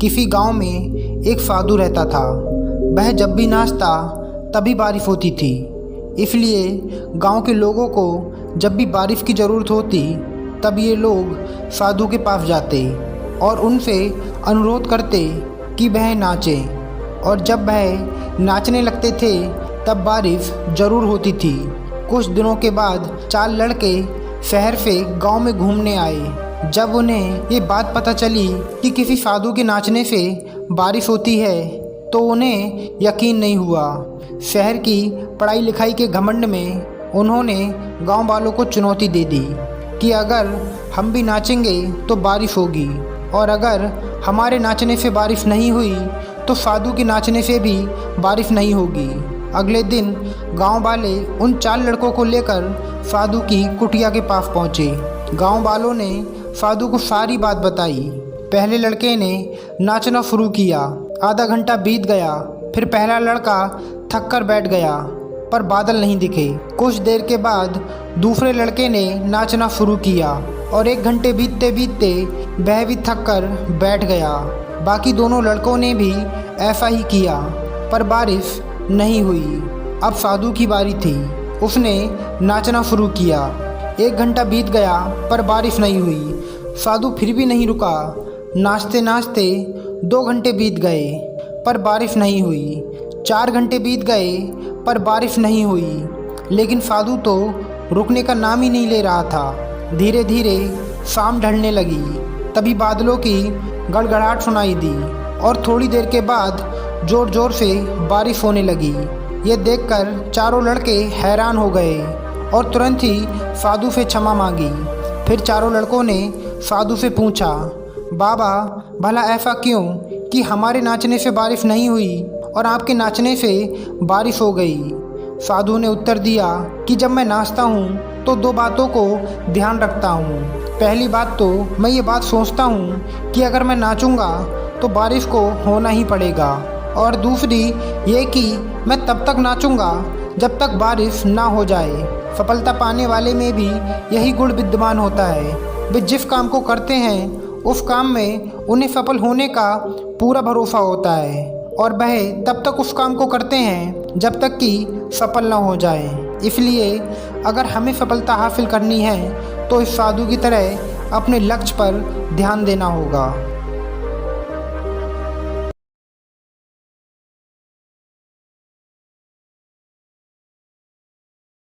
किसी गांव में एक साधु रहता था। वह जब भी नाचता तभी बारिश होती थी। इसलिए गांव के लोगों को जब भी बारिश की ज़रूरत होती तब ये लोग साधु के पास जाते और उनसे अनुरोध करते कि वह नाचें। और जब वह नाचने लगते थे तब बारिश ज़रूर होती थी। कुछ दिनों के बाद 4 लड़के शहर से गांव में घूमने आए। जब उन्हें ये बात पता चली कि किसी साधु के नाचने से बारिश होती है तो उन्हें यकीन नहीं हुआ। शहर की पढ़ाई लिखाई के घमंड में उन्होंने गांव वालों को चुनौती दे दी कि अगर हम भी नाचेंगे तो बारिश होगी, और अगर हमारे नाचने से बारिश नहीं हुई तो साधु के नाचने से भी बारिश नहीं होगी। अगले दिन गांव वाले उन 4 लड़कों को लेकर साधु की कुटिया के पास पहुंचे। गांव वालों ने साधु को सारी बात बताई। पहले लड़के ने नाचना शुरू किया। आधा घंटा बीत गया, फिर पहला लड़का थक कर बैठ गया पर बादल नहीं दिखे। कुछ देर के बाद दूसरे लड़के ने नाचना शुरू किया और 1 घंटे बीतते बीतते वह भी थक कर बैठ गया। बाकी दोनों लड़कों ने भी ऐसा ही किया पर बारिश नहीं हुई। अब साधु की बारी थी। उसने नाचना शुरू किया। 1 घंटा बीत गया पर बारिश नहीं हुई। साधु फिर भी नहीं रुका। नाचते नाचते 2 घंटे बीत गए पर बारिश नहीं हुई। 4 घंटे बीत गए पर बारिश नहीं हुई। लेकिन साधु तो रुकने का नाम ही नहीं ले रहा था। धीरे धीरे शाम ढलने लगी। तभी बादलों की गड़गड़ाहट सुनाई दी और थोड़ी देर के बाद ज़ोर ज़ोर से बारिश होने लगी। ये देखकर चारों लड़के हैरान हो गए और तुरंत ही साधु से क्षमा मांगी। फिर चारों लड़कों ने साधु से पूछा, बाबा भला ऐसा क्यों कि हमारे नाचने से बारिश नहीं हुई और आपके नाचने से बारिश हो गई? साधु ने उत्तर दिया कि जब मैं नाचता हूँ तो 2 बातों को ध्यान रखता हूँ। पहली बात तो मैं ये बात सोचता हूँ कि अगर मैं नाचूंगा तो बारिश को होना ही पड़ेगा, और दूसरी ये कि मैं तब तक नाचूंगा जब तक बारिश ना हो जाए। सफलता पाने वाले में भी यही गुण विद्यमान होता है। वे जिस काम को करते हैं उस काम में उन्हें सफल होने का पूरा भरोसा होता है, और वह तब तक उस काम को करते हैं जब तक कि सफल ना हो जाए। इसलिए अगर हमें सफलता हासिल करनी है तो इस साधु की तरह अपने लक्ष्य पर ध्यान देना होगा।